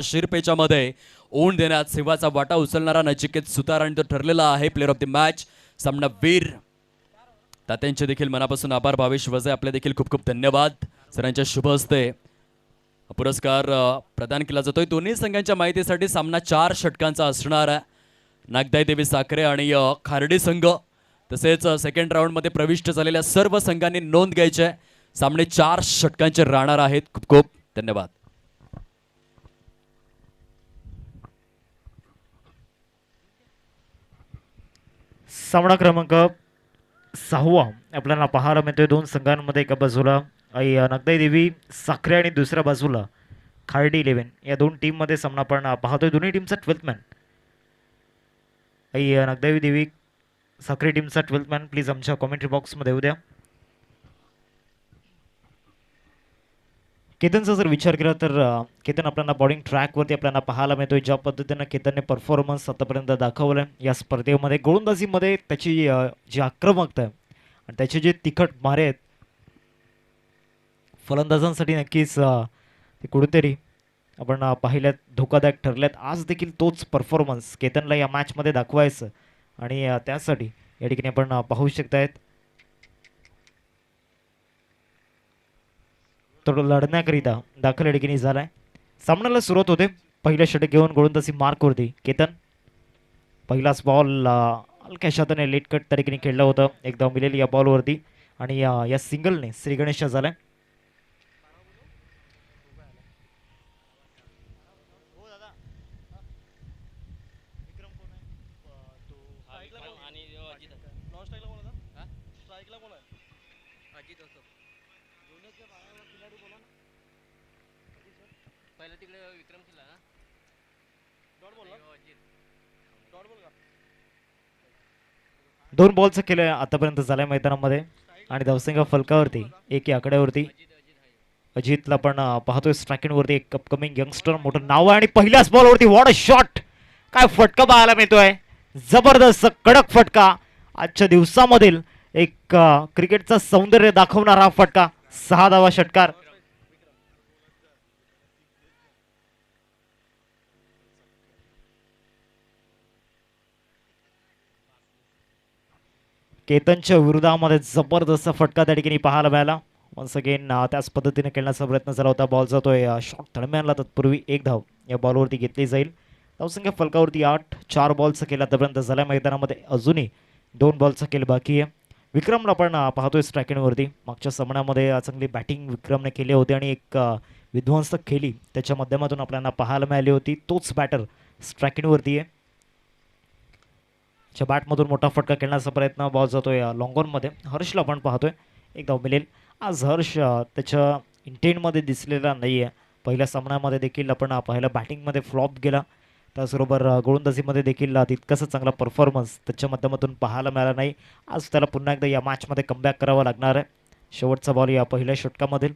शिरपेच्या मध्ये ओढ देण्यात सेवाचा वाटा उचलणारा नचिकेत सुतार आणि तो ठरलेला आहे प्लेअर ऑफ द मॅच सामनावीर तात्यांचे देखील मनापासून आभार. भावेश वजे आपले देखील खूप खूप धन्यवाद. सरांच्या शुभ हस्ते पुरस्कार प्रदान केला जातोय. दोन्ही संघांच्या माहितीसाठी सामना 4 षटकांचा असणार आहे. नागदाई देवी साखरे आणि खार्डी संघ तसेच सेकंड राऊंड मध्ये प्रविष्ट झालेल्या सर्व संघांनी नोंद घ्यायची आहे. सामने 4 षटकांचे राहणार आहेत. खूप खूप धन्यवाद. सामना क्रमांक 6 आपल्याला पाहायला मिळतोय. दोन संघांमध्ये एका बाजूला नगदाई देवी साखरे आणि दुसऱ्या बाजूला खार्डी 11 या दोन टीममध्ये सामना आपण पाहतोय. दोन्ही टीमचा 12th मॅन नगदाई देवी साखरे टीमचा 12th मॅन प्लीज आमच्या कॉमेंट्री बॉक्समध्ये येऊ द्या. केतनचा जर विचार केला तर केतन आपल्याला बॉलिंग ट्रॅकवरती आपल्याला पाहायला मिळतोय. ज्या पद्धतीनं केतनने परफॉर्मन्स आतापर्यंत दाखवलं या स्पर्धेमध्ये गोलंदाजीमध्ये त्याची जी आक्रमकता आहे आणि त्याचे जे तिखट मारे आहेत फलंदाजांसाठी नक्कीच ते कुठेतरी आपण पाहिल्यात धोकादायक ठरल्यात. आज देखील तोच परफॉर्मन्स केतनला या मॅचमध्ये दाखवायचं आणि त्यासाठी या ठिकाणी आपण पाहू शकतायत थोडं लढण्याकरिता दाखल या ठिकाणी झालाय. सामन्याला सुरुवात होते. पहिलं षटक घेऊन गोलंदाजी मार्कवरती केतन. पहिलाच बॉल हलक्या हाताने लेट कट त्या ठिकाणी खेळलं होतं. एकदा मिळेल या बॉलवरती आणि या सिंगलने श्री गणेश झालाय. दोन बॉलचं केलं आतापर्यंत झालंय मैदानामध्ये आणि धावसंख्या फलकावरती एक या आकड्यावरती अजितला पण पाहतोय स्ट्रायकिंग वरती. एक अपकमिंग यंगस्टर मोठं नाव आहे आणि पहिल्याच बॉलवरती व्हॉट अ शॉट. काय फटका पाहायला मिळतोय. जबरदस्त कडक फटका. आजच्या दिवसामधील एक क्रिकेटचं सौंदर्य दाखवणारा हा फटका. 6 धावा षटकार. केतनच्या विरोधामध्ये जबरदस्त फटका त्या ठिकाणी पाहायला मिळाला. वन्स अगेन त्याच पद्धतीने खेळण्याचा प्रयत्न झाला होता. बॉल जातोय शॉट दरम्यानला तत्पूर्वी 1 धाव या बॉलवरती घेतली जाईल. धावसंख्या फलकावरती 8. 4 बॉलचा केला आतापर्यंत झाल्या मैदानामध्ये. अजूनही 2 बॉलचा केल बाकी आहे. विक्रमला आपण पाहतोय स्ट्रायकिंगवरती. मागच्या सामन्यामध्ये चांगली बॅटिंग विक्रमने केली होती आणि एक विध्वंसक खेळी त्याच्या माध्यमातून आपल्याला पाहायला मिळाली होती. तोच बॅटर स्ट्रायकिंगवरती आहे. च्या बॅटमधून मोठा फटका खेळण्याचा प्रयत्न. बॉल जातोय लॉंगॉनमध्ये. हर्षला आपण पाहतोय. एक धाव मिळेल. आज हर्ष त्याच्या इंटेंटमध्ये दिसलेला नाही आहे. पहिल्या सामन्यामध्ये देखील आपण पाहिलं बॅटिंगमध्ये फ्लॉप गेला. त्याचबरोबर गोलंदाजीमध्ये देखील तितकासा चांगला परफॉर्मन्स त्याच्या माध्यमातून पाहायला मिळाला नाही. आज त्याला पुन्हा एकदा या मॅचमध्ये कमबॅक करावं लागणार आहे. शेवटचा बॉल या पहिल्या षटकामधील.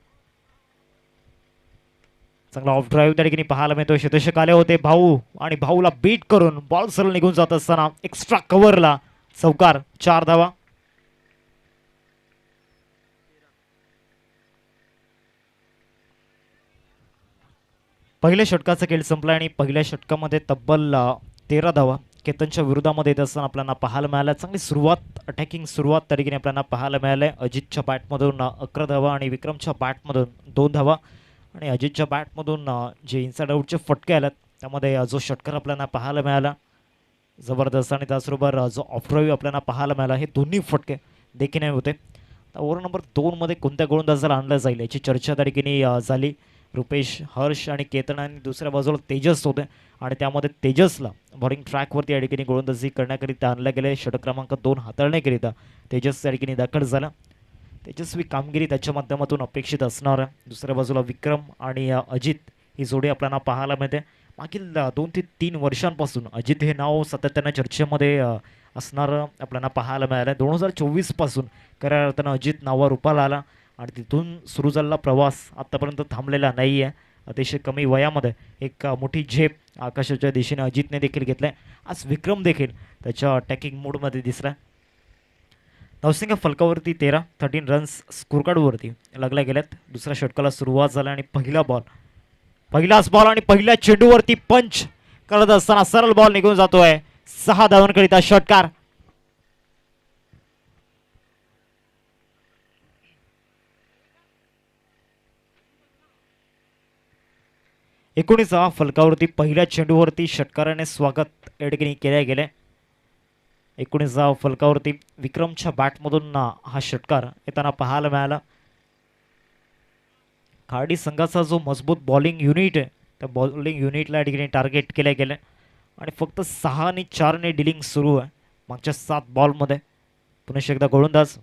चांगला ऑफ ड्राईव्ह त्या ठिकाणी पाहायला मिळतो. शतशक आले होते भाऊ आणि भाऊला बीट करून बॉल सरळ निघून जात असताना एक्स्ट्रा कव्हरला चौकार. 4 धावा. पहिल्या षटकाचा खेळ संपला आणि पहिल्या षटकामध्ये तब्बल 13 धावा केतनच्या विरोधामध्ये येत असताना आपल्याला पाहायला मिळालं. चांगली सुरुवात अटॅकिंग सुरुवात त्या ठिकाणी आपल्याला पाहायला मिळालंय. अजितच्या बॅटमधून 11 धावा आणि विक्रमच्या बॅटमधून 2 धावा आणि अजितच्या बॅटमधून जे इनसाइड आउटचे फटके आलेत त्यामध्ये जो षटकार आपल्याला पाहायला मिळाला जबरदस्त आणि त्याचबरोबर जो ऑफ ड्राईव्ह आपल्याला पाहायला मिळाला हे दोन्ही फटके देखील होते. ओव्हर नंबर 2 मध्ये कोणत्या गोलंदाजाला आणलं जाईल याची चर्चा त्या ठिकाणी झाली. रुपेश, हर्ष आणि केतन आणि दुसऱ्या बाजूला तेजस होते आणि त्यामध्ये तेजसला बॉलिंग ट्रॅकवरती या ठिकाणी गोलंदाजी करण्याकरिता आणलं गेले. षटक क्रमांक 2 हाताळण्याकरिता तेजस त्या ठिकाणी दाखल झाला. तेजस्वी कामगिरी त्याच्या माध्यमातून अपेक्षित असणार आहे. दुसऱ्या बाजूला विक्रम आणि अजित ही जोडी आपल्याला पाहायला मिळते. मागील 2 ते 3 वर्षांपासून अजित हे नाव सातत्याने चर्चेमध्ये असणारं आपल्याला पाहायला मिळालं. 2024 पासून खऱ्या अर्थानं अजित नावावर रूपाला आला आणि तिथून सुरू झालेला प्रवास आत्तापर्यंत थांबलेला नाही आहे. अतिशय कमी वयामध्ये एक मोठी झेप आकाशाच्या दिशेने अजितने देखील घेतलाय. आज विक्रम देखील त्याच्या अटॅकिंग मूडमध्ये दिसला. धावसंख्या फलकावरती 13 रन्स स्कोरकार्डवरती लागल्या गेल्यात. दुसऱ्या षटकाला सुरुवात झाला आणि पहिला बॉल पहिलाच बॉल आणि पहिल्या चेंडूवरती पंच करत असताना सरळ बॉल निघून जातोय. 6 धावांकरिता षटकार. एकोणीसावा फलकावरती पहिल्या चेंडूवरती षटकाराने स्वागत या ठिकाणी केले गेले. 19 फलकावरती विक्रमच्या बॅटमधून हा षटकार येताना पाहायला मिळाला. खार्डी संघाचा जो मजबूत बॉलिंग युनिट आहे त्या बॉलिंग युनिटला या ठिकाणी टार्गेट केले गेले आणि फक्त 6 आणि 4 ने डिलिंग सुरू आहे मागच्या 7 बॉलमध्ये. पुन्हा एकदा गोलंदाज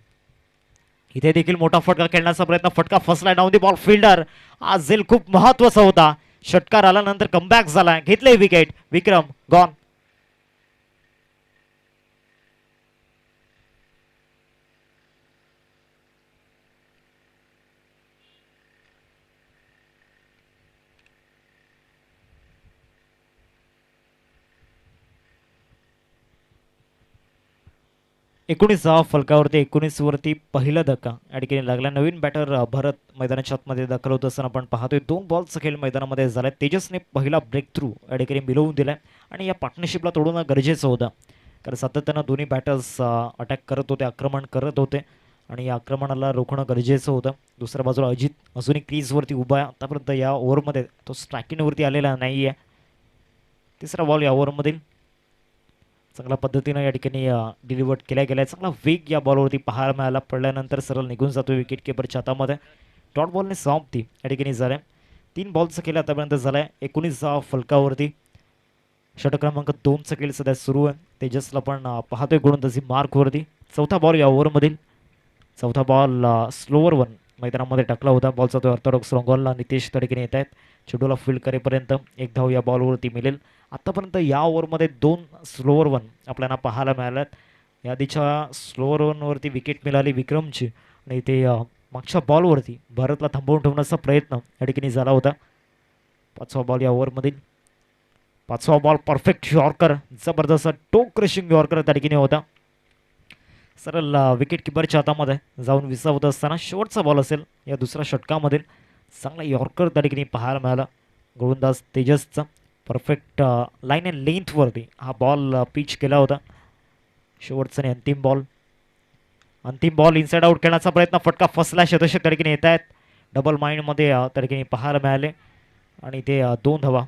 इथे देखील मोठा फटका खेळण्याचा प्रयत्न. फटका फसलाय डाऊन दी बॉल. फिल्डर आज झेल खूप महत्वाचा होता. षटकार आल्यानंतर कमबॅक झालाय. घेतले विकेट. विक्रम गॉन. फलकावरती 19 वरती पहिला धक्का या ठिकाणी लागला. नवीन बॅटर भरत मैदानाच्या आतमध्ये दाखल होत असताना आपण पाहतोय 2 बॉलचा खेळ मैदानामध्ये झालाय. तेजसने पहिला ब्रेक थ्रू या ठिकाणी मिळवून दिलाय आणि या पार्टनरशिपला तोडणं गरजेचं होतं कारण सातत्यानं दोन्ही बॅटर्स अटॅक करत होते, आक्रमण करत होते आणि या आक्रमणाला रोखणं गरजेचं होतं. दुसऱ्या बाजूला अजित अजूनही क्रीजवरती उभा आहे. आतापर्यंत या ओव्हरमध्ये तो स्ट्रायकिंगवरती आलेला नाही आहे. तिसरा बॉल या ओव्हरमधील चांगल्या पद्धतीनं या ठिकाणी डिलिव्हर्ड केला गेला. चांगला वेग या बॉलवरती पाहायला मिळाला. पडल्यानंतर सरळ निघून जातो विकेट किपरच्या हातामध्ये. डॉट बॉलने समाप्ती या ठिकाणी झालाय. 3 बॉलचं खेळ आतापर्यंत झालाय. 19 फलकावरती षटक क्रमांक 2चं खेळ सध्या सुरू आहे. तेजसला पण पाहतोय गोलंदाजी मार्कवरती. चौथा बॉल या ओव्हरमधील. चौथा बॉल स्लोवर वन मैदानामध्ये टाकला होता. बॉलचा तो ऑर्थोडॉक्स रॉंगॉलला नितेश त्या ठिकाणी येत आहेत. चेंडूला फील्ड करेपर्यंत 1 धाव या बॉलवरती मिळेल. आतापर्यंत या ओव्हरमध्ये 2 स्लोअर वन आपल्याला पाहायला मिळाल्यात. यादीच्या स्लोअर वनवरती विकेट मिळाली विक्रमची आणि इथे मागच्या बॉलवरती भारतला थांबवून ठेवण्याचा प्रयत्न या ठिकाणी झाला होता. 5वा बॉल या ओव्हरमधील. 5वा बॉल परफेक्ट यॉर्कर. जबरदस्त टो क्रशिंग यॉर्कर त्या ठिकाणी होता. सरळ विकेट किपरच्या हातामध्ये जाऊन विसावत असताना शेवटचा बॉल असेल या दुसऱ्या षटकामधील. चांगला यॉर्कर त्या ठिकाणी पाहायला मिळाला गोलंदाज तेजसचा. परफेक्ट लाईन अँड लेंथवरती हा बॉल पिच केला होता. शेवटचा आणि अंतिम बॉल. अंतिम बॉल इनसाइड आउट खेळण्याचा प्रयत्न. फटका फसला. शतशक त्या ठिकाणी येत आहेत. डबल माइंडमध्ये त्या ठिकाणी पाहायला मिळाले आणि ते 2 धावा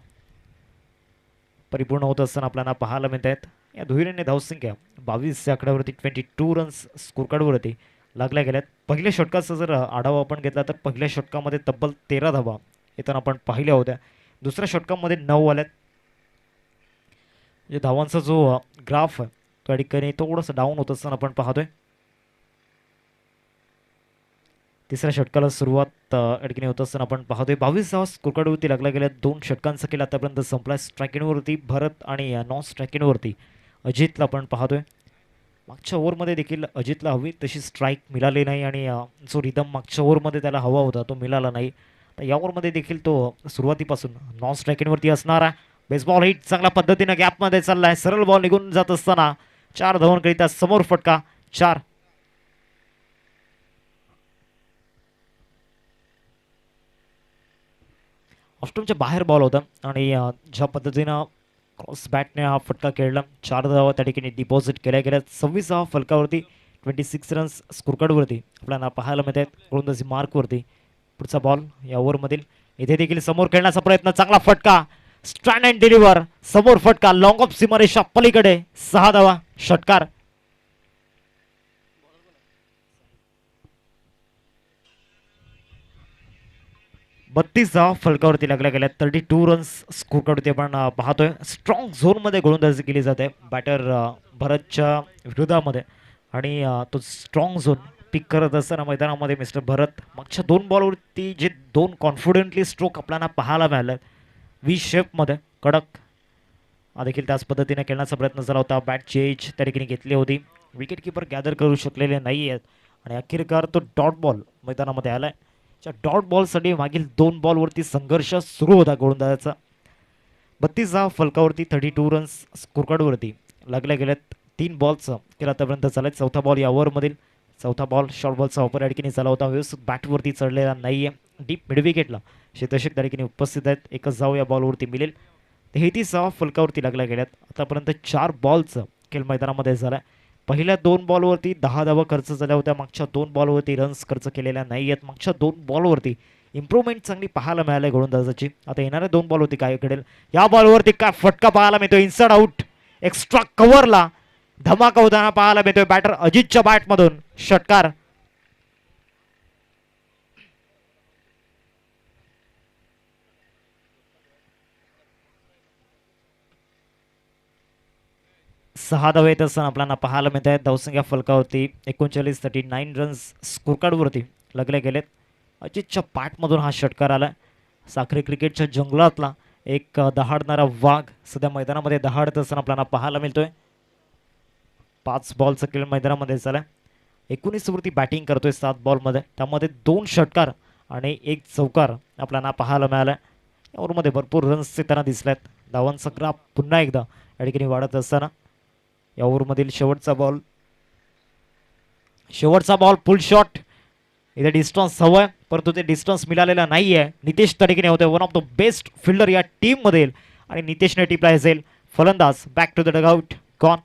परिपूर्ण होत असताना आपल्याला पाहायला मिळत आहेत. या दुहेरीने धावसंख्या 22 या आकड्यावरती 22 रन्स स्कोर कार्डवरती लागल्या गेल्यात. पहिल्या षटकाचा जर आढावा आपण घेतला तर पहिल्या षटकामध्ये तब्बल 13 धावा येताना आपण पाहिल्या होत्या. दुसऱ्या षटकामध्ये 9 आल्यात. म्हणजे धावांचा जो ग्राफ आहे त्या ठिकाणी थोडंसं डाऊन होत असताना आपण पाहतोय. तिसऱ्या षटकाला सुरुवात या ठिकाणी होत असताना आपण पाहतोय. 22 धावा स्कोर कार्डवरती लागल्या गेल्या. 2 षटकांचा खेळ आतापर्यंत संपला. स्ट्रायकिंगवरती भरत आणि नॉन स्ट्रायकिंगवरती अजितला आपण पाहतोय. मागच्या ओव्हरमध्ये देखील अजितला हवी तशी स्ट्राईक मिळाली नाही आणि जो रिदम मागच्या ओव्हरमध्ये त्याला हवा होता तो मिळाला नाही. तर या ओव्हरमध्ये देखील तो सुरुवातीपासून नॉन स्ट्रायकिंगवरती असणार आहे. बेसबॉल हिट चांगल्या पद्धतीनं गॅपमध्ये चाललाय. सरळ बॉल निघून जात असताना 4 धावांकरिता समोर फटका. 4. ऑस्ट्रोमच्या बाहेर बॉल होता आणि ज्या पद्धतीनं क्रॉस बॅटने हा फटका खेळला. 4 धावा त्या ठिकाणी डिपॉझिट केल्या गेल्या. 26 फलकावरती 26 रन्स स्कोर कार्डवरती आपल्याला पाहायला मिळत आहेत गोलंदाजी मार्कवरती. पुढचा बॉल या ओव्हरमधील. इथे देखील समोर खेळण्याचा प्रयत्न. चांगला फटका. Stand and deliver. समोर फटका. लॉंग ऑफ सीमारेषा पलीकडे. 6 धावा षटकार. बत्तीस धावा फलकावरती लागल्या गेल्या. 32 रन्स स्कोर कार्डवरती आपण पाहतोय. स्ट्रॉंग झोनमध्ये गोलंदाजी केली जाते बॅटर भरतच्या विरोधामध्ये आणि तो स्ट्रॉंग झोन पिक करत असताना मैदानामध्ये मिस्टर भरत मागच्या 2 बॉलवरती जे 2 कॉन्फिडेंटली स्ट्रोक आपल्याला पाहायला मिळाले व्ही शेपमध्ये कडक देखील त्याच पद्धतीने खेळण्याचा प्रयत्न झाला होता. बॅटची एज त्या ठिकाणी घेतली होती. विकेट किपर गॅदर करू शकलेले नाही आहेत आणि अखेरकार तो डॉट बॉल मैदानामध्ये आलाय. डॉट बॉलसाठी मागील 2 बॉलवरती संघर्ष सुरू होता गोलंदाजाचा. 32 धावा फलकावरती 32 रन्स स्कोर कार्डवरती लागल्या गेल्यात. 3 बॉलचं केला आतापर्यंत झालाय. चौथा बॉल या ओव्हरमधील. चौथा बॉल शॉर्ट बॉलचा वापर या ठिकाणी झाला होता. व्यवस्थित बॅटवरती चढलेला नाहीये. डीप मिडविकेटला क्षेत्ररक्षक त्या ठिकाणी उपस्थित आहेत. एकच धाव या बॉलवरती मिळेल. 33 फलकावरती लागल्या गेल्यात. आतापर्यंत 4 बॉलचं खेळ मैदानामध्ये झाला. पहिल्या 2 बॉलवरती 10 धावा खर्च झाल्या होत्या. मागच्या 2 बॉलवरती रन्स खर्च केलेल्या नाही आहेत. मागच्या 2 बॉलवरती इम्प्रूव्हमेंट चांगली पाहायला मिळाली गोलंदाजाची. आता येणाऱ्या 2 बॉलवरती काय घडेल. या बॉलवरती काय फटका पाहायला मिळतो. इनसाइड आउट एक्स्ट्रा कव्हरला धमाका होताना पाहायला मिळतोय. बॅटर अजितच्या बॅटमधून षटकार. सहा धावा येत असताना आपल्याला पाहायला मिळत आहेत. धावसंख्या फलकावरती 39 रन्स स्कोर कार्डवरती लागले गेलेत. अजितच्या बॅटमधून हा षटकार आला. साखरे क्रिकेटच्या जंगलातला एक दहाडणारा वाघ सध्या मैदानामध्ये दहाडत असताना आपल्याला पाहायला मिळतोय. 5 बॉलचा खेळ मैदानामध्ये झाला. 19 वरती बॅटिंग करतोय 7 बॉलमध्ये. त्यामध्ये 2 षटकार आणि 1 चौकार आपल्याला पाहायला मिळाला. या ओव्हरमध्ये भरपूर रन्सचे त्यांना दिसल्यात. धावांचा ग्राफ पुन्हा एकदा या ठिकाणी वाढत असताना या ओव्हरमधील शेवटचा बॉल फुल शॉट. इथे डिस्टन्स हवंय परंतु ते डिस्टन्स मिळालेला नाहीये. नितेश त्या ठिकाणी होते. One of the best fielder या टीम मधील आणि नितेशने टिपला असेल. फलंदाज back to the dugout gone.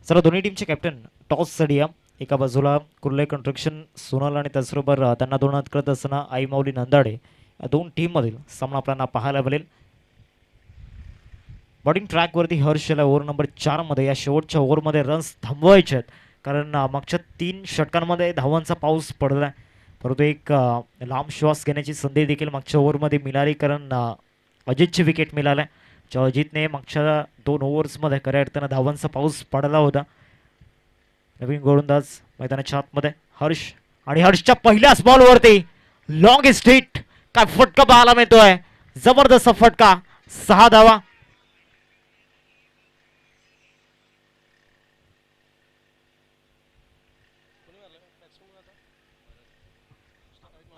चला दोन्ही टीमचे कॅप्टन टॉस साठी एका बाजूला कुर्ले कन्स्ट्रक्शन सोनल आणि त्याचबरोबर त्यांना दोन हात करत असताना आई माऊली नंदाडे या 2 टीम मधील सामना आपल्याला पाहायला मिळेल. बॉलिंग ट्रॅकवरती हर्षला ओव्हर नंबर 4 मध्ये या शेवटच्या ओव्हरमध्ये रन्स थांबवायचे आहेत. कारण मागच्या 3 षटकांमध्ये धावांचा पाऊस पडला. परंतु एक लांब श्वास घेण्याची संधी देखील मागच्या ओव्हरमध्ये मिळाली. कारण अजितची विकेट मिळाल्या. जेव्हा अजितने मागच्या 2 ओव्हर्समध्ये खऱ्या अर्थानं धावांचा पाऊस पडला होता. नवीन गोलंदाज मैदानाच्या आतमध्ये हर्ष आणि हर्षच्या पहिल्याच बॉलवरती लॉंग स्ट्रीट काय फटका पाहायला मिळतोय. जबरदस्त फटका. 6 धावा.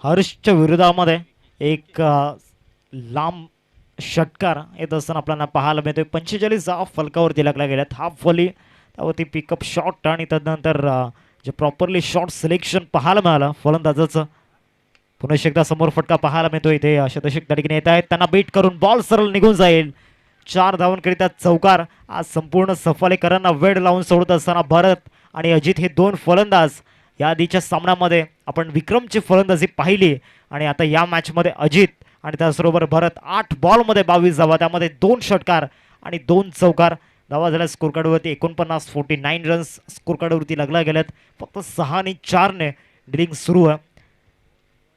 हर्षच्या विरोधामध्ये एक लांब षटकार येत असताना आपल्याला पाहायला मिळतोय. 45 फलकावरती लागल्या गेल्यात. हाफ व्हॉली त्यावरती पिकअप शॉट आणि त्यानंतर जे प्रॉपरली शॉट सिलेक्शन पाहायला मिळालं फलंदाजाचं. पुन्हा एकदा समोर फटका पाहायला मिळतो. इथे शतषक त्या ठिकाणी येत आहेत. त्यांना बीट करून बॉल सरळ निघून जाईल. 4 धावांकरिता चौकार. आज संपूर्ण सफालेकरांना वेळ लावून सोडत असताना भरत आणि अजित हे 2 फलंदाज या आधीच्या सामन्यामध्ये आपण विक्रमची फलंदाजी पाहिली आणि आता या मॅचमध्ये अजित आणि त्याचबरोबर भरत 8 बॉलमध्ये 22 धावा. त्यामध्ये 2 षटकार आणि 2 चौकार. धावा झाल्या स्कोर कार्डवरती 49 रन्स स्कोर कार्डवरती लागल्या गेल्यात. फक्त 6 आणि 4 ने डिलिंग सुरू आहे.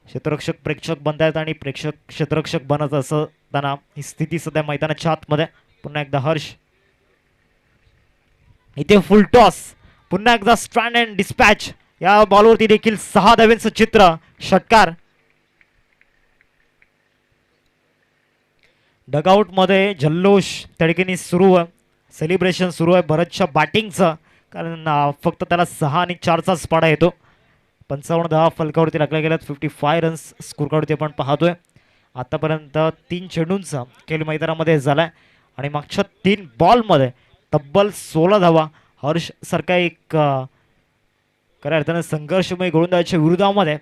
क्षेत्ररक्षक प्रेक्षक बनत आहेत आणि प्रेक्षक क्षेत्ररक्षक बनत असताना ही स्थिती सध्या मैदानाच्या आतमध्ये. पुन्हा एकदा हर्ष इथे फुल टॉस. पुन्हा एकदा स्ट्रँड अँड डिस्पॅच. या बॉलवरती देखील 6 धावांचं चित्र. षटकार. डगआउट मध्ये जल्लोष त्या ठिकाणी सुरू आहे. सेलिब्रेशन सुरू आहे भरतच्या बॅटिंगचं. कारण फक्त त्याला 6 आणि 4चाच पाडा येतो. 55 धावा फलकावरती लागल्या गेल्यात. 55 रन्स स्कोर कार्डवरती आपण पाहतोय. आतापर्यंत 3 चेंडूंचा खेळ मैदानामध्ये झालाय आणि मागच्या 3 बॉलमध्ये तब्बल 16 धावा. हर्ष सारखा एक खऱ्या अर्थानं संघर्षमय गोलंदाजाच्या विरोधामध्ये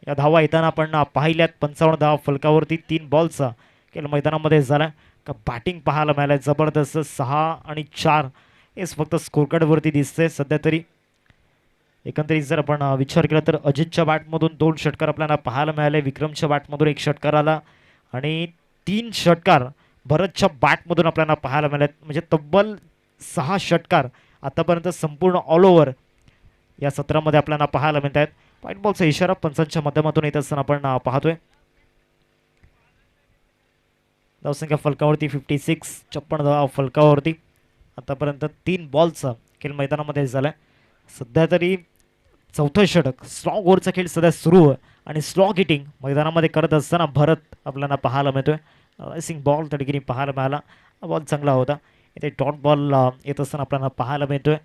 या धावा येताना आपण पाहिल्यात. 55 धावा फलकावरती 3 बॉलचा खेळ मैदानामध्ये झाला. का बॅटिंग पाहायला मिळालं जबरदस्त. 6 आणि 4 हेच फक्त स्कोर कार्डवरती दिसते सध्या तरी. एकंदरीत जर आपण विचार केला तर अजितच्या बॅटमधून 2 षटकार आपल्याला पाहायला मिळाले. विक्रमच्या बॅटमधून 1 षटकार आला आणि 3 षटकार भरतच्या बॅटमधून आपल्याला पाहायला मिळाले. म्हणजे तब्बल 6 षटकार आतापर्यंत संपूर्ण ऑल ओव्हर या सत्रामध्ये आपल्याला पाहायला मिळत आहेत. पॉईंट बॉलचा इशारा पंचांच्या माध्यमातून येत असताना आपण पाहतोय. धावसंख्या फलकावरती 56, 56 धावा फलकावरती. आतापर्यंत 3 बॉलचा खेळ मैदानामध्ये झालाय. सध्या तरी चौथं षटक स्ट्रॉंग ओव्हरचा खेळ सध्या सुरू आहे आणि स्ट्रॉंग हिटिंग मैदानामध्ये करत असताना भरत आपल्याला पाहायला मिळतोय. रेसिंग बॉल त्या ठिकाणी पाहायला मिळाला. हा बॉल चांगला होता. इथे डॉट बॉल येत असताना आपल्याला पाहायला मिळतोय.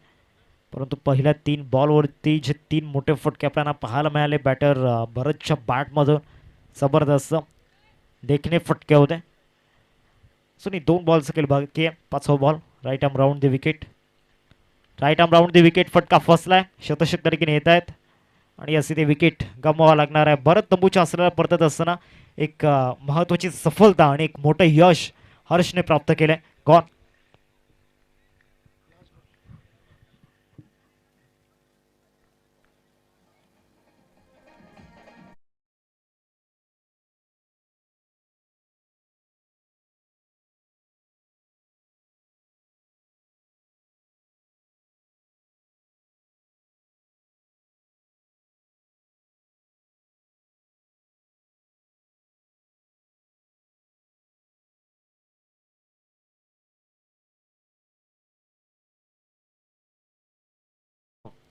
परंतु पहिल्या 3 बॉलवरती जे 3 मोठे फटके आपल्याला पाहायला मिळाले बॅटर भरतच्या बॅटमधून जबरदस्त देखणे फटके होते. सो 2 बॉलचा खेळ बाकी आहे. 5वा ball right arm round the wicket. Right arm round the wicket फटका फसलाय. शतशत तरीकेने येत आहेत आणि असे ते विकेट गमवावं लागणार आहे. भरत तंबूच्या असलेला परतत असताना एक महत्त्वाची सफलता आणि एक मोठं यश हर्षने प्राप्त केलंय. गॉन.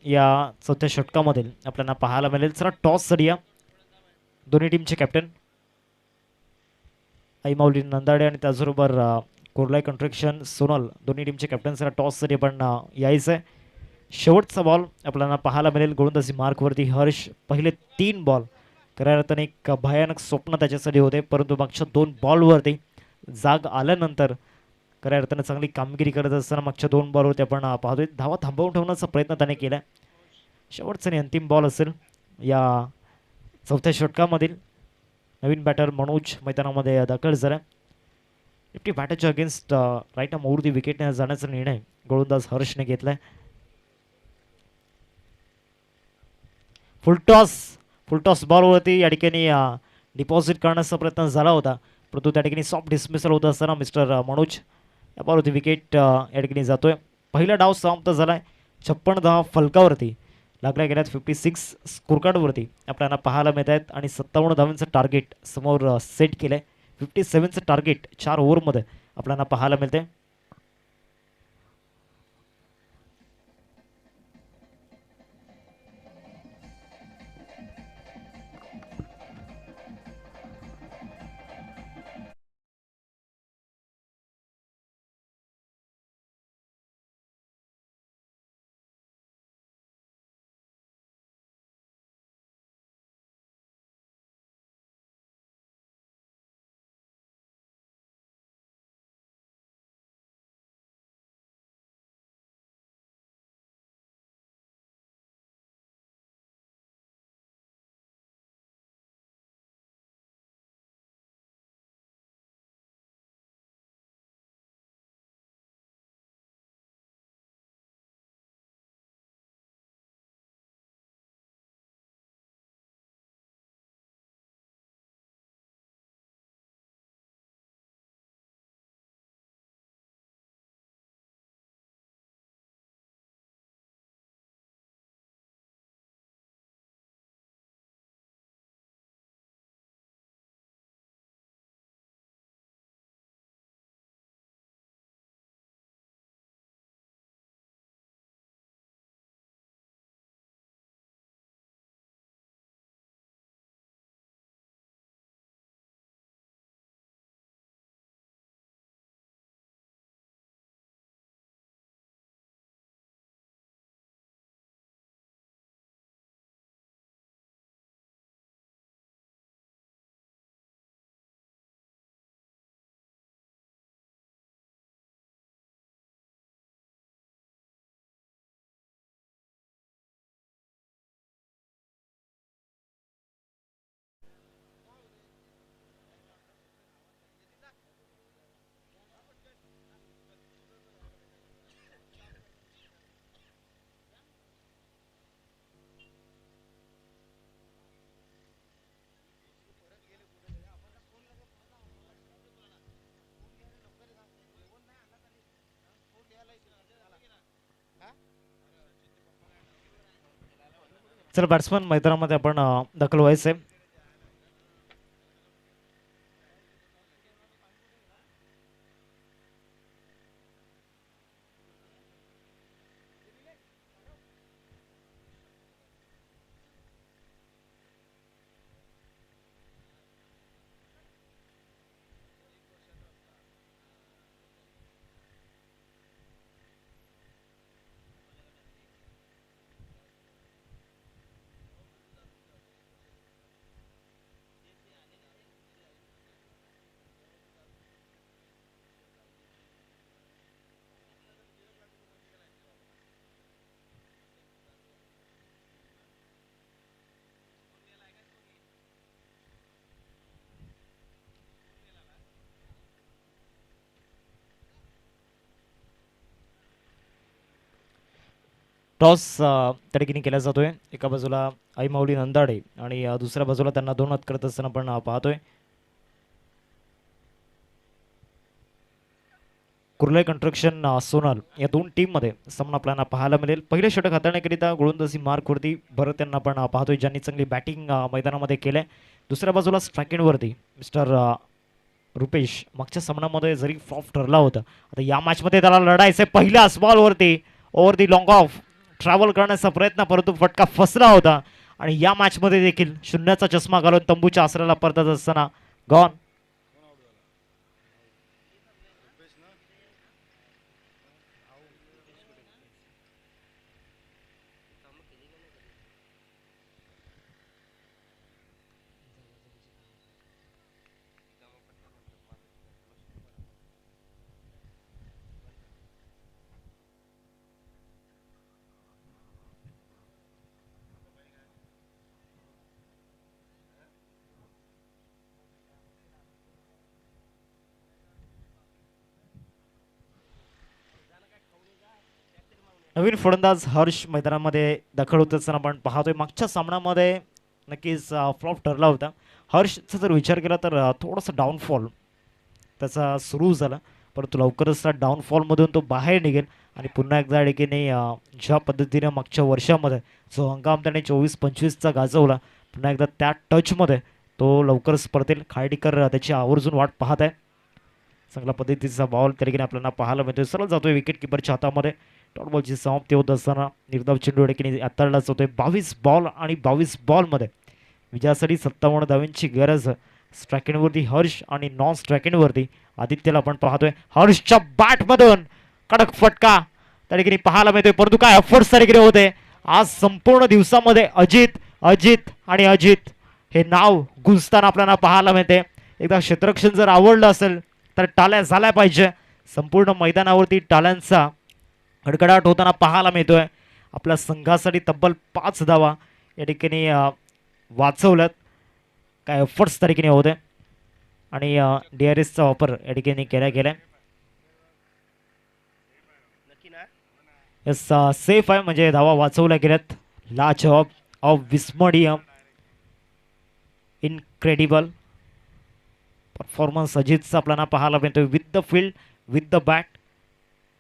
या चौथ्या षटकामध्ये आपल्याला पाहायला मिळेल. चला टॉस सडिया दोन्ही टीमचे कॅप्टन ऐमावली नंदाडे आणि त्याचबरोबर कोरलाई कंस्ट्रक्शन सोनल दोन्ही टीमचे कॅप्टन जरा टॉससाठी पण यायचं आहे. शेवटचा बॉल आपल्याला पाहायला मिळेल गोलंदाजी मार्कवरती हर्ष. पहिले 3 बॉल खऱ्या अर्थाने एक भयानक स्वप्न त्याच्यासाठी होते, परंतु मागच्या 2 बॉलवरती जाग आल्यानंतर खऱ्या अर्थाने चांगली कामगिरी करत असताना मागच्या 2 बॉलवरती आपण पाहतोय धावा थांबवून ठेवण्याचा प्रयत्न त्याने केला. शेवटचा आणि अंतिम बॉल असेल या चौथ्या षटकामधील. नवीन बॅटर मनोज मैदानामध्ये दाखल झाला. 50 बॅटरच्या against right arm over the विकेटने जाण्याचा निर्णय गोलंदाज हर्षने घेतलाय. फुलटॉस बॉलवरती या ठिकाणी डिपॉझिट करण्याचा प्रयत्न झाला होता, परंतु त्या ठिकाणी सॉफ्ट डिसमिसल होत असताना मिस्टर मनोज या बॉलवरती विकेट या ठिकाणी जातोय. पहिला डाव समाप्त झालाय. 56 धावा फलकावरती लागल्या गेल्यात. 56 स्कोरकार्डवरती आपल्याला पाहायला मिळत आहेत आणि 57 धावांचं टार्गेट समोर सेट केलंय. 57चं टार्गेट 4 ओव्हरमध्ये आपल्याला पाहायला मिळते. चला बॅट्समन मैदानामध्ये आपण दाखल व्हायचंय. टॉस त्या ठिकाणी केला जातोय. एका बाजूला आई माऊली नंदाडे आणि दुसऱ्या बाजूला त्यांना दोन हात करत असताना आपण पाहतोय. कुर्ले कन्स्ट्रक्शन सोनाल या दोन टीममध्ये सामना आपल्याला पाहायला मिळेल. पहिले षटक हाताळण्याकरिता गोलंदाजी मार्कवरती भरत यांना आपण पाहतोय, ज्यांनी चांगली बॅटिंग मैदानामध्ये केलंय. दुसऱ्या बाजूला स्ट्रायकिंगवरती मिस्टर रुपेश मागच्या सामन्यामध्ये जरी फ्लॉप ठरला होता, आता या मॅचमध्ये त्याला लढायचं पहिल्याच बॉलवरती over the long off travel करण्याचा प्रयत्न, परंतु फटका फसला होता. आणि या मॅचमध्ये देखील शून्याचा चष्मा घालून तंबूच्या आसऱ्याला परतत असताना गॉन. नवीन फलंदाज हर्ष मैदानामध्ये दाखल होत असताना आपण पाहतोय. मागच्या सामन्यामध्ये नक्कीच फ्लॉप ठरला होता. हर्षचा जर विचार केला तर थोडासा डाऊनफॉल त्याचा सुरू झाला, परंतु लवकरच त्या डाऊनफॉलमधून तो बाहेर निघेल आणि पुन्हा एकदा देखील ज्या पद्धतीने मागच्या वर्षामध्ये जो हंगाम त्याने 24-25चा गाजवला, पुन्हा एकदा त्या टचमध्ये तो लवकरच परतेल. खार्डीकर त्याची आवर्जून वाट पाहत आहे. चांगल्या पद्धतीचा बॉल त्या ठिकाणी आपल्याला पाहायला मिळतोय. सरळ जातोय विकेट किपरच्या हातामध्ये. डॉट बॉलची समाप्ती होत असताना निर्धाव चेंडू ठिकाणी हाताळला जातोय. 22 बॉल आणि 22 बॉलमध्ये विजयासाठी 57 धावांची गरज. स्ट्रायकिंगवरती हर्ष आणि नॉन स्ट्रायकिंगवरती आदित्यला आपण पाहतोय. हर्षच्या बॅटमधून कडक फटका त्या ठिकाणी पाहायला मिळतोय, परंतु काय एफर्ट्स त्या ठिकाणी होते. आज संपूर्ण दिवसामध्ये अजित अजित आणि अजित हे नाव गुंजताना आपल्याला पाहायला मिळते. एकदा क्षेत्ररक्षण जर आवडलं असेल तर टाळ्या झाल्या पाहिजे. संपूर्ण मैदानावरती टाळ्यांचा कडकडाट होताना पाहायला मिळतोय. आपल्या संघासाठी तब्बल 5 धावा या ठिकाणी वाचवल्यात. काय एफर्ट्स त्या ठिकाणी होते आणि DRSचा वापर या ठिकाणी केला गेलाय. यस सेफ आहे, म्हणजे धावा वाचवल्या गेल्यात. लाजवाब अविस्मरणीय इनक्रेडिबल परफॉर्मन्स अजितचा आपल्याला पाहायला मिळतोय. With the field, with the bat,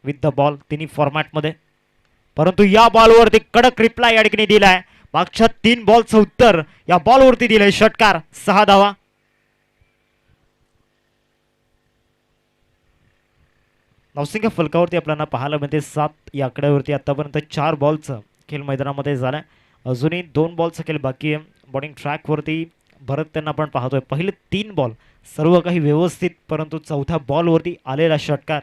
with the ball, तिन्ही फॉर्मॅटमध्ये. परंतु या बॉलवरती कडक रिप्लाय या ठिकाणी दिलाय. मागच्या 3 बॉलचं उत्तर या बॉलवरती दिलंय. षटकार, 6 धावा. नवसिंग फलकावरती आपल्याला पाहायला मिळते 7 या आकड्यावरती. आतापर्यंत 4 बॉलचं खेळ मैदानामध्ये झालाय. अजूनही 2 बॉलचा खेळ बाकी आहे. बॉलिंग ट्रॅकवरती भरत त्यांना आपण पाहतोय. पहिले 3 बॉल सर्व काही व्यवस्थित, परंतु चौथ्या बॉलवरती आलेला षटकार.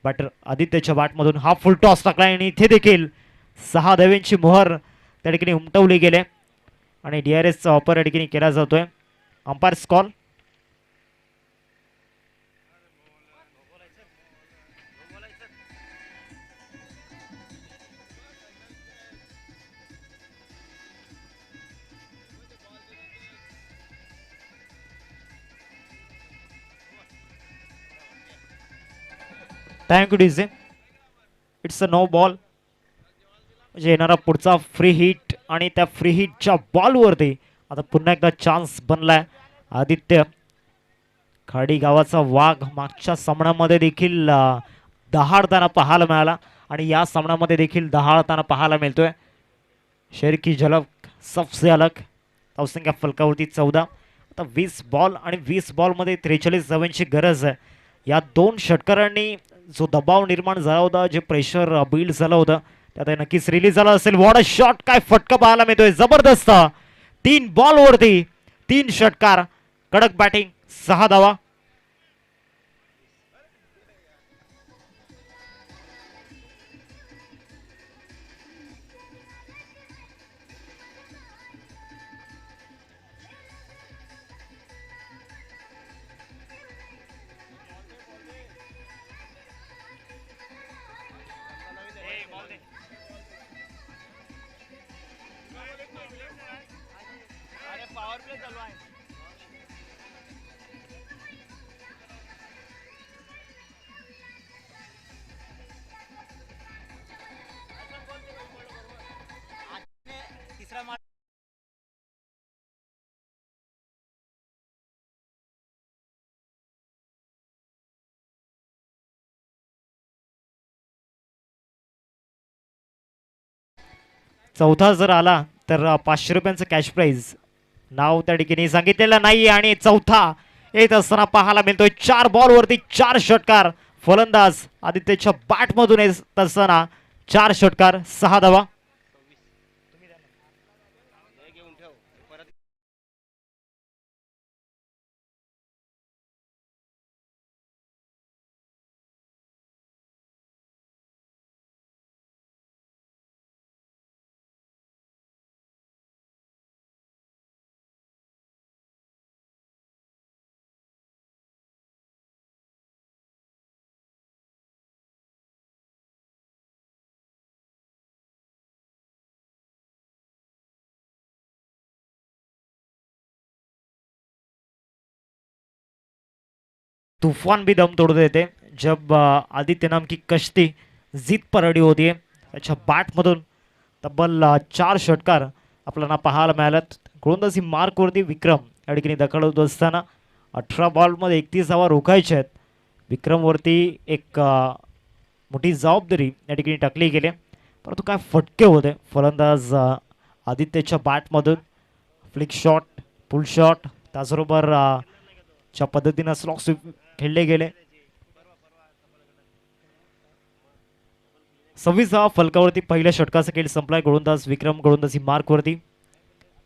बॅटर आदित्यच्या बॅटमधून हा फुल टॉस टाकला आणि इथे देखील 6 धावांची मोहर त्या ठिकाणी उमटवली गेले आणि DRSचा वापर या ठिकाणी केला जातोय. Umpire's call. Thank you DJ. It's a no ball. म्हणजे येणारा पुढचा फ्री हिट आणि त्या फ्री हिटच्या बॉलवरती आता पुन्हा एकदा चान्स बनलाय. आदित्य खाडी गावाचा वाघ मागच्या सामन्यामध्ये देखील दहाडताना पाहायला मिळाला आणि या सामन्यामध्ये देखील दहाडताना पाहायला मिळतोय. शेर की झलक सबसे अलग. धावसंख्या फलकावरती 14. आता 20 बॉल आणि 20 बॉलमध्ये 43 धावांची गरज आहे. या 2 षटकारांनी जो दबाव निर्माण झाला होता, जे प्रेशर बिल्ड झालं होतं, त्यात नक्कीच रिलीज झाला असेल. वॉट अ शॉट, काय फटका पाहायला मिळतोय जबरदस्त. 3 बॉलवरती 3 षटकार, कडक बॅटिंग, 6 धावा. चौथा जर आला तर 500 रुपयांचं कॅश प्राइज नाव त्या ठिकाणी सांगितलेलं नाही आणि चौथा येत असताना पाहायला मिळतोय. 4 बॉलवरती 4 षटकार. फलंदाज आदित्यच्या बॅटमधून येत असताना 4 षटकार 6 धावा. तूफान भी दम तोड़ देते जब आदित्य नाम की कश्ती जीत पर अडी होती है. त्याच्या बॅटमधून तब्बल 4 षटकार आपल्याला पाहायला मिळाल्यात. गोलंदाजी मार्कवरती विक्रम या ठिकाणी दखल होत असताना 18 बॉलमध्ये 31 धावा रोखायच्या आहेत. विक्रमवरती एक मोठी जबाबदारी या ठिकाणी टाकली गेली, परंतु काय फटके होते. फलंदाज आदित्यच्या बॅटमधून फ्लिक शॉट, पुल शॉट, त्याचबरोबर ज्या पद्धतीनं स्लॉक स्वीप खेळले गेले. 26 धावा फलकावरती पहिल्या षटकाचा खेळ संपलाय. गोलंदाज विक्रम गोलंदाजी मार्कवरती.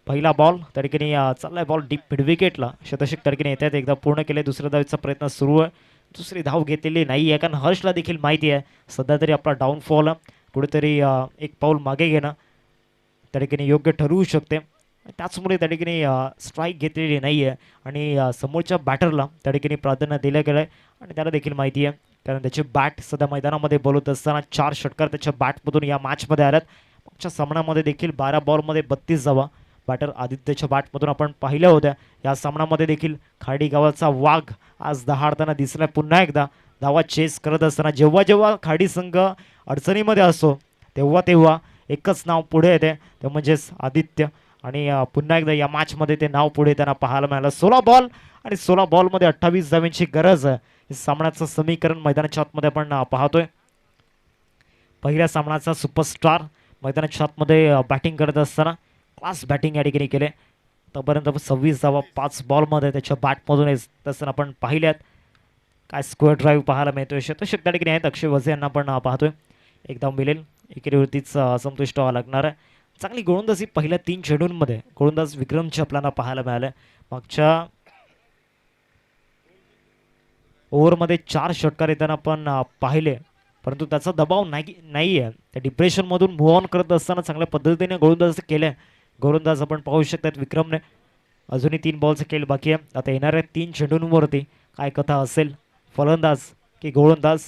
पहिला बॉल त्या ठिकाणी चाललाय बॉल डीप मिड विकेटला. शतषक त्या ठिकाणी येतात, एकदा पूर्ण केले. दुसऱ्या धावेचा प्रयत्न सुरू आहे. दुसरी धाव घेतलेली नाही आहे, कारण हर्षला देखील माहिती आहे सध्या तरी आपला डाऊनफॉल कुठेतरी एक पाऊल मागे घेणं त्या ठिकाणी योग्य ठरवू शकते. त्याचमुळे त्या ठिकाणी स्ट्राईक घेतलेली नाही आहे आणि समोरच्या बॅटरला त्या ठिकाणी प्राधान्य दिलं गेलं आहे आणि त्याला देखील माहिती आहे, कारण त्याची बॅट सध्या मैदानामध्ये बोलत असताना 4 षटकार त्याच्या बॅटमधून या मॅचमध्ये आल्यात. मागच्या सामन्यामध्ये देखील 12 बॉलमध्ये 32 धावा बॅटर आदित्यच्या बॅटमधून आपण पाहिल्या होत्या. या सामन्यामध्ये देखील खाडी गावाचा वाघ आज दहाडताना दिसला. पुन्हा एकदा धावा चेस करत असताना जेव्हा जेव्हा खाडी संघ अडचणीमध्ये असतो तेव्हा तेव्हा एकच नाव पुढे येते, ते म्हणजेच आदित्य. आणि पुन्हा एकदा या मॅचमध्ये ते नाव पुढे त्यांना पाहायला मिळालं. 16 बॉल आणि 16 बॉलमध्ये 28 धावांची गरज आहे. हे सामन्याचं समीकरण मैदानाच्या आतमध्ये आपण पाहतोय. पहिल्या सामन्याचा सुपरस्टार मैदानाच्या आतमध्ये बॅटिंग करत असताना क्लास बॅटिंग या ठिकाणी केले. आतापर्यंत 26 धावा 5 बॉलमध्ये त्याच्या बॅटमधून तसं आपण पाहिल्यात. काय स्क्वेअर ड्राईव्ह पाहायला मिळतोय. शतषक त्या ठिकाणी आहेत. अक्षय वझे यांना आपण पाहतोय. एकदा मिळेल, एकेरीवरतीच संतुष्ट व्हावं लागणार आहे. चांगली गोलंदाजी पहिल्या 3 चेंडूंमध्ये गोलंदाज विक्रमची आपल्याला पाहायला मिळालं. मागच्या ओव्हरमध्ये 4 षटकार येताना आपण पाहिले, परंतु त्याचा दबाव नाही आहे. त्या डिप्रेशनमधून मूव्ह ऑन करत असताना चांगल्या पद्धतीने गोलंदाज केले. गोलंदाज आपण पाहू शकतात विक्रमने. अजूनही 3 बॉलचा खेळ बाकी आहे. आता येणाऱ्या 3 चेंडूंवरती काय कथा असेल, फलंदाज की गोलंदाज.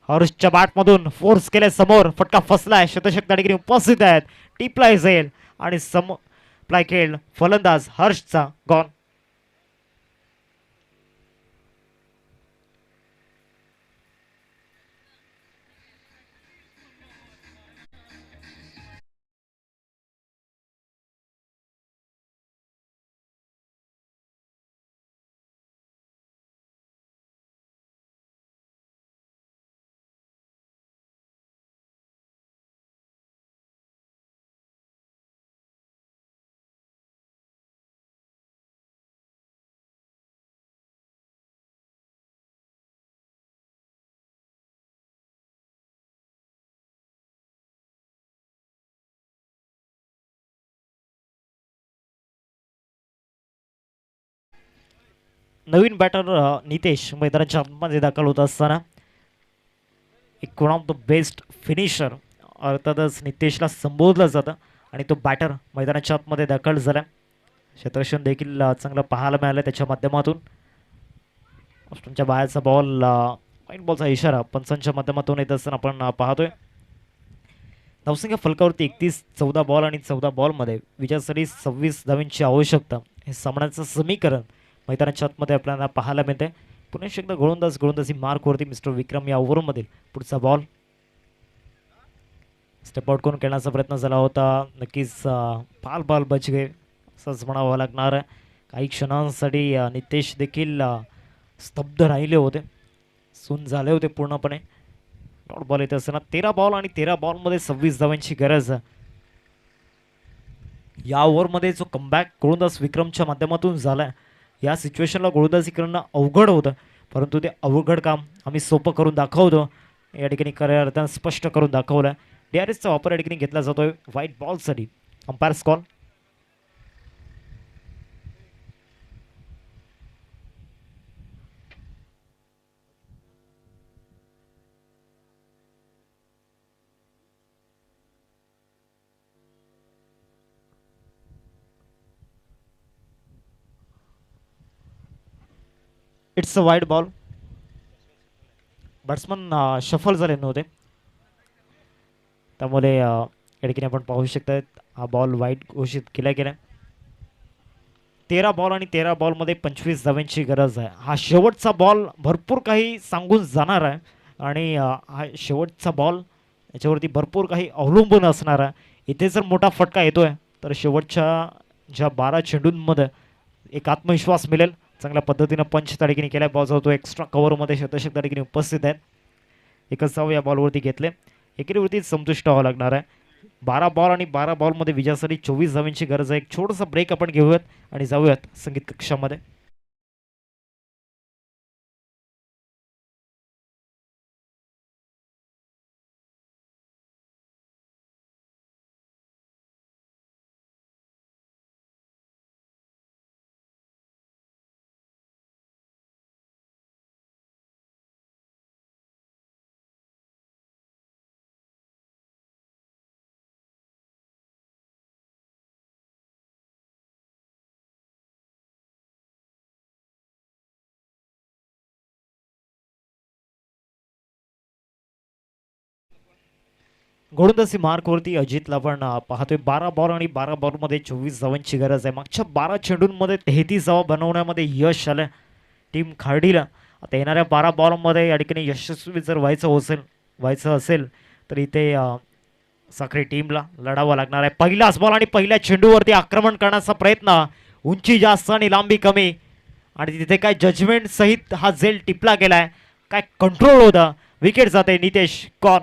हर्षच्या बॅटमधून फोर्स केले समोर, फटका फसलाय. शतषक त्या ठिकाणी उपस्थित आहेत. टिपलाय जाईल आणि प्लाय खेळ फलंदाज हर्षचा गॉन. नवीन बॅटर नितेश मैदानाच्या आतमध्ये दाखल होत असताना एक one of the best finisher अर्थातच नितेशला संबोधलं जातं आणि तो बॅटर मैदानाच्या आतमध्ये दाखल झाला. क्षेत्ररक्षण देखील चांगलं पाहायला मिळालं त्याच्या माध्यमातून. ऑस्ट्रेलियाच्या बाहेरचा बॉल, वाईट बॉलचा इशारा पंचांच्या माध्यमातून येत असताना आपण पाहतोय. धावसंख्या फलकावरती 31, 14 बॉल आणि 14 बॉलमध्ये विजयासाठी 26 धावांची आवश्यकता. हे सामन्याचं समीकरण मैदानाच्या आतमध्ये आपल्याला पाहायला मिळते. पुन्हा एकदा गोलंदाजी मार्कवरती मिस्टर विक्रम या ओव्हरमधील पुढचा बॉल स्टेप आउट करून खेळण्याचा प्रयत्न झाला होता. नक्कीच बाल बच गए असंच म्हणावं लागणार आहे. काही क्षणांसाठी नितेश देखील स्तब्ध राहिले होते, सून झाले होते पूर्णपणे. डॉट बॉल येत असताना 13 बॉल आणि 13 बॉलमध्ये 26 धावांची गरज. या ओव्हरमध्ये जो कमबॅक गोलंदाज विक्रमच्या माध्यमातून झालाय, या सिच्युएशनला गोलंदाजी करणं अवघड होतं, परंतु ते अवघड काम आम्ही सोपं करून दाखवतो. या ठिकाणी खऱ्या अर्थानं स्पष्ट करून दाखवलं. DRSचा वापर या ठिकाणी घेतला जातोय व्हाईट बॉलसाठी. Umpire's call. It's a wide ball. Batsman shuffle झाले नव्हते, त्यामुळे या ठिकाणी आपण पाहू शकता हा बॉल वाईड घोषित केला गेला. 13 बॉल आणि 13 बॉलमध्ये 25 धावांची गरज आहे. हा शेवटचा बॉल भरपूर काही सांगून जाणार आहे आणि हा शेवटचा बॉल याच्यावरती भरपूर काही अवलंबून असणार आहे. इथे जर मोठा फटका येतोय तर शेवटच्या ज्या 12 चेंडूंमध्ये एक आत्मविश्वास मिळेल. चांगल्या पद्धतीनं पंच त्या ठिकाणी केलाय. बॉल होतो एक्स्ट्रा कव्हरमध्ये शतशक त्या ठिकाणी उपस्थित आहेत. एकच धाव या बॉलवरती घेतले. एकेरीवरती संतुष्ट व्हावं लागणार आहे. 12 बॉल आणि 12 बॉलमध्ये विजयासाठी 24 धावांची गरज आहे. एक छोटासा ब्रेक आपण घेऊयात आणि जाऊयात संगीत कक्षामध्ये. गोलंदाजी मार्कवरती अजितला आपण पाहतोय. 12 बॉल आणि 12 बॉलमध्ये 24 धावांची गरज आहे. मागच्या 12 चेंडूंमध्ये 33 धावा बनवण्यामध्ये यश आलं टीम खार्डीला. आता येणाऱ्या 12 बॉलमध्ये या ठिकाणी यशस्वी जर व्हायचं असेल तर इथे साखरे टीमला लढावं लागणार आहे. पहिलाच बॉल आणि पहिल्या चेंडूवरती आक्रमण करण्याचा प्रयत्न. उंची जास्त आणि लांबी कमी आणि तिथे काय जजमेंट सहित हा झेल टिपला गेलाय. काय कंट्रोल होता. विकेट जाते. नितेश कॉन.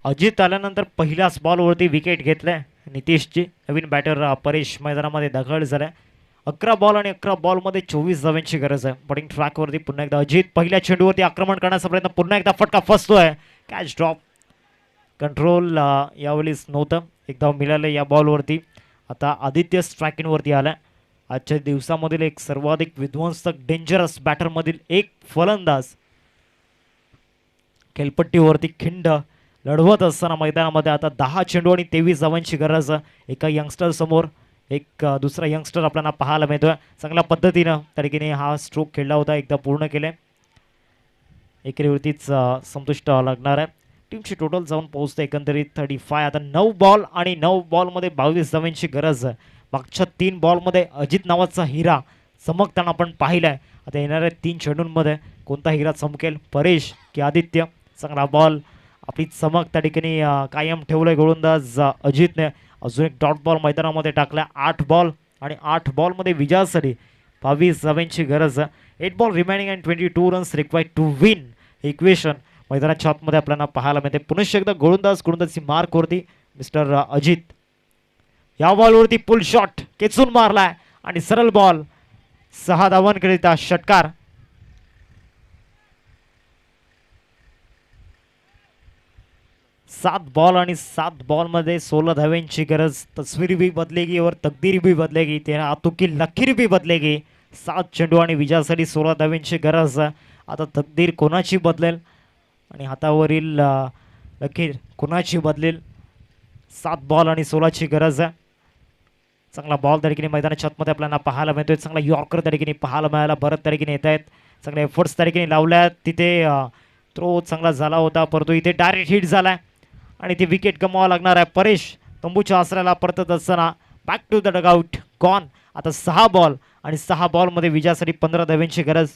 अजित आल्यानंतर पहिल्याच बॉलवरती विकेट घेतलाय नितीशची. नवीन बॅटर परेश मैदानामध्ये दाखल झालाय. 11 बॉल आणि 11 बॉलमध्ये 24 धावांची गरज आहे. बॉलिंग ट्रॅकवरती पुन्हा एकदा अजित. पहिल्या चेंडूवरती आक्रमण करण्याचा प्रयत्न. पुन्हा एकदा फटका फसतोय. Catch drop. कंट्रोल यावेळेस नव्हतं. एक धाव मिळालं या बॉलवरती. आता आदित्य स्ट्रायकिंगवरती आलाय. आजच्या दिवसामधील एक सर्वाधिक विध्वंसक डेंजरस बॅटरमधील एक फलंदाज. खेळपट्टीवरती खिंड लढवत असताना मैदानामध्ये आता 10 चेंडू आणि 23 धावांची गरज. एका यंगस्टर समोर एक दुसरा यंगस्टर आपल्याला पाहायला मिळतोय. चांगल्या पद्धतीनं त्या ठिकाणी हा स्ट्रोक खेळला होता. एकदा पूर्ण केले. एकेरीवरतीच संतुष्ट लागणार आहे. टीमची टोटल जाऊन पोहोचते एकंदरीत 35. आता 9 बॉल आणि 9 बॉलमध्ये 22 धावांची गरज. मागच्या 3 बॉलमध्ये अजित नावाचा हिरा चमकताना आपण पाहिलाय. आता येणाऱ्या 3 चेंडूंमध्ये कोणता हिरा चमकेल, परेश की आदित्य? चांगला बॉल. आपली चमक त्या ठिकाणी कायम ठेवलंय गोलंदाज अजितने. अजून एक डॉट बॉल मैदानामध्ये टाकला. 8 बॉल आणि 8 बॉलमध्ये विजयासाठी 22 धावांची गरज. 8 ball remaining and 22 runs required to win. Equation मैदानाच्या आतमध्ये आपल्याला पाहायला मिळते. पुनश्च एकदा गोलंदाजी मार्कवरती मिस्टर अजित. या बॉलवरती पुल शॉट केचून मारलाय आणि सरळ बॉल. 6 धावांकरिता षटकार. 7 बॉल आणि 7 बॉलमध्ये 16 धावांची गरज. तस्वीर भी बदलेगी और तकदीर भी बदलेगी. तेरा आतू की लकीर भी बदलेगी. 7 चेंडू आणि विजयासाठी 16 धावांची गरज. आता तकदीर कोणाची बदलेल आणि हातावरील लकीर कुणाची बदलेल. 7 बॉल आणि 16ची गरज आहे. चांगला बॉल त्या ठिकाणी मैदानाच्या आतमध्ये आपल्याला पाहायला मिळतोय. चांगला यॉर्कर त्या ठिकाणी पाहायला मिळाला. बरं त्या ठिकाणी येत आहेत. चांगले एफर्ट्स त्या ठिकाणी लावल्यात. तिथे थ्रो चांगला झाला होता परंतु इथे डायरेक्ट हिट झालाय आणि ती विकेट गमवावं लागणार आहे. परेश तंबूच्या आसऱ्याला परतत असताना back to the dugout gone. आता 6 बॉल आणि 6 बॉलमध्ये विजयासाठी 15 धावांची गरज.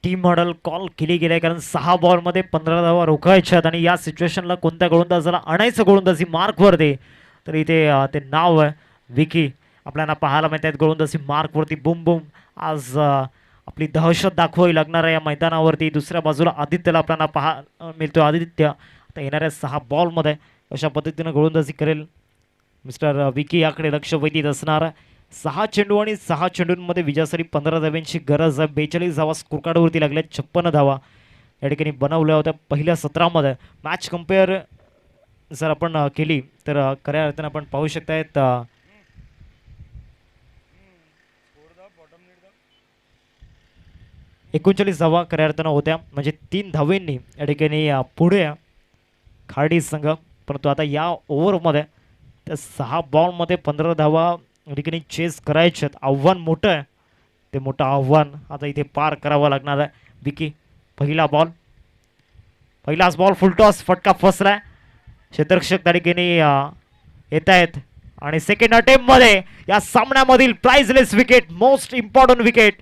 टीम मॉडेल कॉल केली गेली कारण 6 बॉलमध्ये 15 धावा रोखायच्या आणि या सिच्युएशनला कोणत्या गोलंदाजाला आणायचं गोलंदाजी मार्कवरती. तर इथे ते नाव आहे विकी आपल्याला पाहायला मिळत आहेत. गोलंदाजी मार्कवरती बुम बुम. आज आपली दहशत दाखवावी लागणार आहे या मैदानावरती. दुसऱ्या बाजूला आदित्यला आपल्याला मिळतो. आदित्य आता येणाऱ्या 6 बॉलमध्ये अशा पद्धतीनं गोलंदाजी करेल. मिस्टर विकी याकडे लक्ष वेधीत असणार. 6 चेंडू आणि 6 चेंडूंमध्ये विजयासाठी 15 धावांची गरज आहे. 42 धावा स्कोर कार्डवरती लागल्या. 56 धावा या ठिकाणी बनवल्या होत्या पहिल्या सत्रामध्ये. मॅच कम्पेअर जर आपण केली तर खऱ्या अर्थानं आपण पाहू शकतायत 39 धावा खऱ्या अर्थानं होत्या म्हणजे 3 धावेंनी या ठिकाणी पुढे खाडी संघ. परंतु आता या ओव्हरमध्ये त्या 6 बॉलमध्ये 15 धावा या ठिकाणी चेस करायच्यात. आव्हान मोठं आहे. ते मोठं आव्हान आता इथे पार करावं लागणार आहे. विकी पहिलाच बॉल फुलटॉस फटका फसलाय. क्षेत्ररक्षक त्या ठिकाणी येत आहेत आणि सेकंड अटेम्प्टमध्ये या सामन्यामधील priceless wicket most important wicket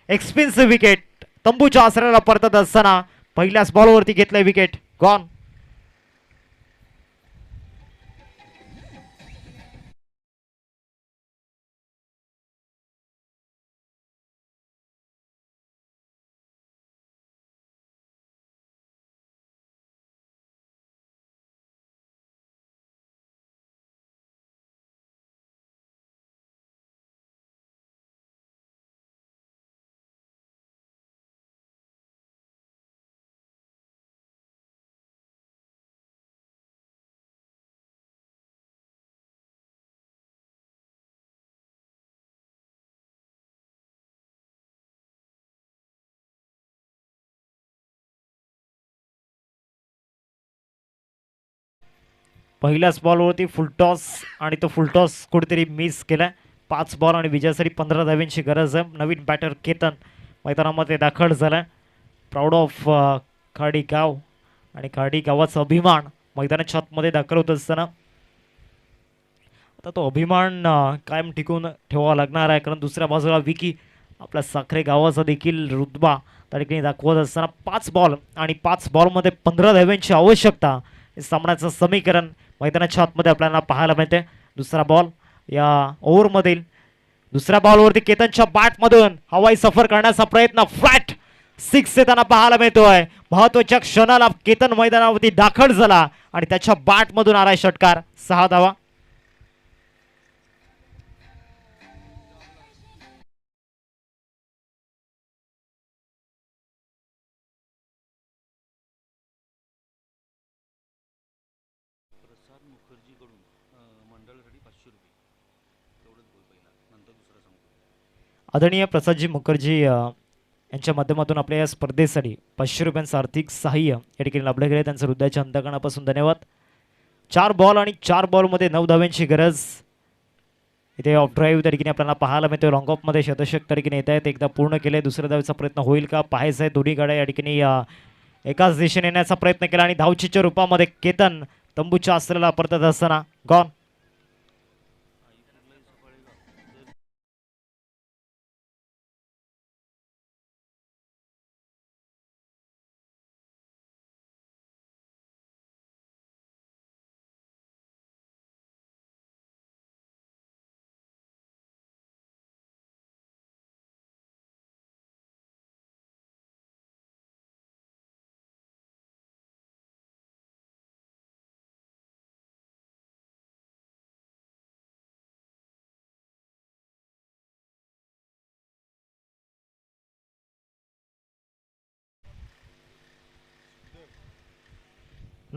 expensive wicket तंबूच्या आसऱ्याला परतत असताना पहिल्याच बॉलवरती घेतलंय विकेट गॉन. पहिल्याच बॉलवरती फुलटॉस आणि तो फुलटॉस कुठेतरी मिस केलाय. 5 बॉल आणि विजयासाठी 15 धावांची गरज आहे. नवीन बॅटर केतन मैदानामध्ये दाखल झालाय. प्राऊड ऑफ खाडी गाव आणि खाडी गावाचा अभिमान मैदानाच्या आतमध्ये दाखल होत असताना आता तो अभिमान कायम टिकून ठेवावा लागणार आहे कारण दुसऱ्या बाजूला विकी आपल्या साखरे गावाचा देखील रुतबा त्या ठिकाणी दाखवत असताना 5 बॉल आणि 5 बॉलमध्ये 15 धावांची आवश्यकता. हे सामन्याचं समीकरण मैदानाच्या आतमध्ये आपल्याला पाहायला मिळते. दुसरा बॉल या ओव्हरमधील दुसऱ्या बॉलवरती केतनच्या बॅटमधून हवाई सफर करण्याचा प्रयत्न फ्लॅट 6 येताना पाहायला मिळतोय. महत्वाच्या क्षणाला केतन मैदानावरती दाखल झाला आणि त्याच्या बॅटमधून आलाय षटकार. 6 धावा. आदरणीय प्रसादजी मुखर्जी यांच्या माध्यमातून आपल्या या स्पर्धेसाठी 500 रुपयांचं आर्थिक सहाय्य या ठिकाणी लाभलं गेलं. त्यांचं हृदयाच्या अंतकरणापासून धन्यवाद. 4 बॉल आणि 4 बॉलमध्ये 9 धावांची गरज. इथे ऑफ ड्राईव्ह त्या ठिकाणी आपल्याला पाहायला मिळतोय. लॉंग ऑफमध्ये शतशक त्या ठिकाणी येत आहेत. एकदा पूर्ण केले. दुसऱ्या धावेचा प्रयत्न होईल का पाहायचं आहे. दोन्ही गाड्या या ठिकाणी एकाच दिशेने येण्याचा प्रयत्न केला आणि धावचीच्या रूपामध्ये केतन तंबूच्या आसऱ्याला परतत असताना गॉन.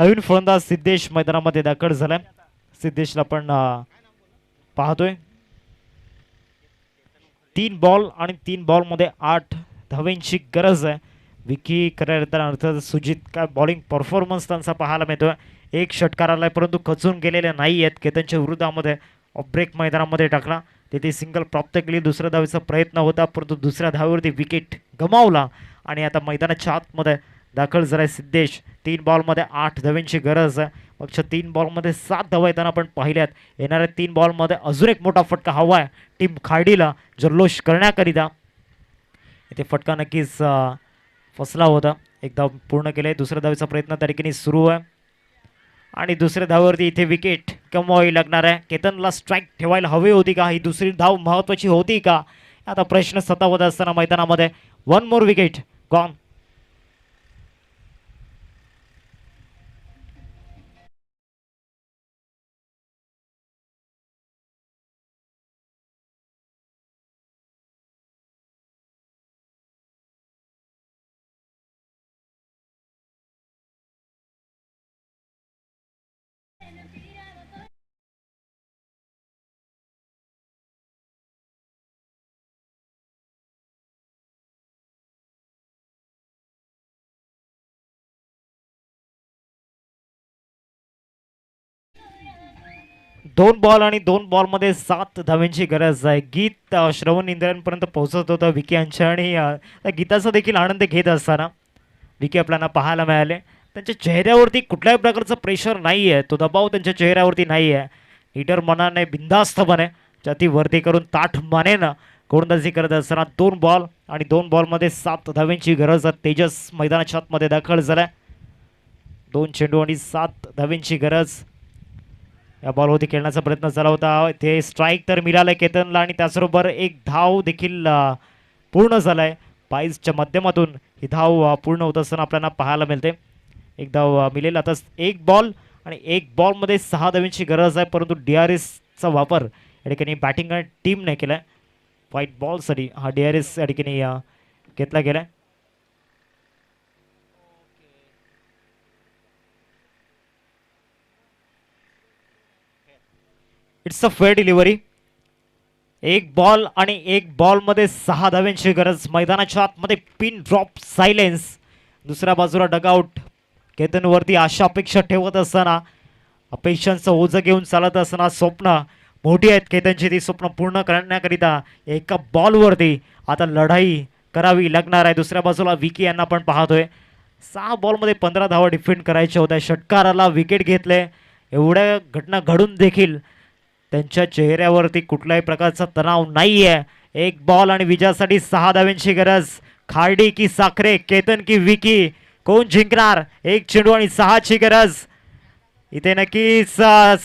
नवीन फलंदाज सिद्धेश मैदानामध्ये दाखल झालाय. सिद्धेशला आपण पाहतोय. 3 बॉल आणि 3 बॉल मध्ये 8 धावांची गरज आहे. विकी करायला अर्थात सुजित काय बॉलिंग परफॉर्मन्स त्यांचा पाहायला मिळतोय. एक षटकार आलाय परंतु खचून गेलेले नाही आहेत. केतनच्या विरोधामध्ये ऑफ ब्रेक मैदानामध्ये टाकला, तिथे सिंगल प्राप्त केली. दुसऱ्या धावेचा प्रयत्न होता परंतु दुसऱ्या धावेवरती विकेट गमावला आणि आता मैदानाच्या आतमध्ये दाखल झालाय सिद्धेश. 3 बॉलमध्ये 8 धावांची गरज आहे. मागच्या 3 बॉलमध्ये 7 धावा येताना आपण पाहिल्यात. येणाऱ्या 3 बॉलमध्ये अजून एक मोठा फटका हवा आहे टीम खाडीला जल्लोष करण्याकरिता. इथे फटका नक्कीच फसला होता. एक धाव पूर्ण केले. दुसऱ्या धावेचा प्रयत्न त्या ठिकाणी सुरू आहे आणि दुसऱ्या धावेवरती इथे विकेट कमवावी लागणार आहे. केतनला स्ट्राईक ठेवायला हवी होती का? ही दुसरी धाव महत्त्वाची होती का? आता प्रश्न सतावत असताना मैदानामध्ये 1 मोर विकेट गॉन. दोन बॉल आणि 2 बॉलमध्ये 7 धावांची गरज आहे. गीत श्रवण इंद्रांपर्यंत पोहोचत होतं विकी यांच्या आणि त्या गीताचा देखील आनंद घेत असताना विकी आपल्याला पाहायला मिळाले. त्यांच्या चेहऱ्यावरती कुठल्याही प्रकारचं प्रेशर नाही आहे. तो दबाव त्यांच्या चेहऱ्यावरती नाही आहे. लीडर मनाने बिंदास्तपणे छाती वरती करून ताठ मानेनं गोलंदाजी करत असताना 2 बॉल आणि 2 बॉलमध्ये 7 धावांची गरज आहे. तेजस मैदानाच्या आतमध्ये दाखल झालाय. 2 चेंडू आणि 7 धावांची गरज. या बॉलवरती खेळण्याचा प्रयत्न झाला होता. ते स्ट्राईक तर मिळालं केतनला आणि त्याचबरोबर एक धाव देखील पूर्ण झालाय. पाईजच्या माध्यमातून ही धाव पूर्ण होत असताना आपल्याला पाहायला मिळते. एक धाव मिळेल. आता 1 बॉल आणि 1 बॉलमध्ये 6 धावांची गरज आहे परंतु DRSचा वापर या ठिकाणी बॅटिंग टीमने केला आहे. व्हाईट बॉलसाठी हा DRS या ठिकाणी घेतला गेला आहे. It's a fair delivery. 1 ball आणि 1 बॉलमध्ये 6 धावांची गरज. मैदानाच्या आतमध्ये पिन ड्रॉप सायलेन्स. दुसऱ्या बाजूला डगआउट. केतनवरती आशा अपेक्षा ठेवत असताना, अपेक्षांचं ओझं घेऊन चालत असताना स्वप्न मोठी आहेत केतनची. ती स्वप्न पूर्ण करण्याकरिता एका बॉलवरती आता लढाई करावी लागणार आहे. दुसऱ्या बाजूला विकी यांना आपण पाहतोय. 6 बॉलमध्ये 15 धावा डिफेंड करायच्या होत्या. षटकाराला विकेट घेतले. एवढ्या घटना घडून देखील त्यांच्या चेहऱ्यावरती कुठल्याही प्रकारचा तणाव नाही आहे. 1 बॉल आणि विजयासाठी 6 धावांची गरज. खार्डी की साखरे, केतन की विकी, कोण जिंकणार? 1 चेंडू आणि 6ची गरज. इथे नक्कीच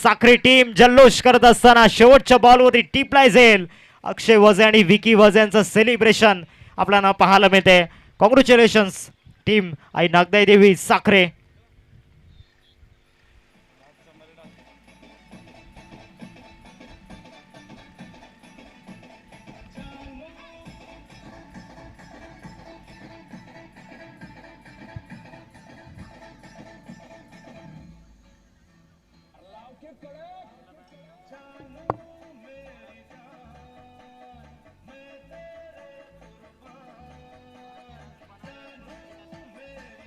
साखरे टीम जल्लोष करत असताना शेवटच्या बॉलवरती टिपलाय जाईल. अक्षय वजे आणि विकी वजे यांचं सेलिब्रेशन आपल्याला पाहायला मिळते. कॉंग्रॅच्युलेशन्स टीम आई नागदाई देवी साखरे.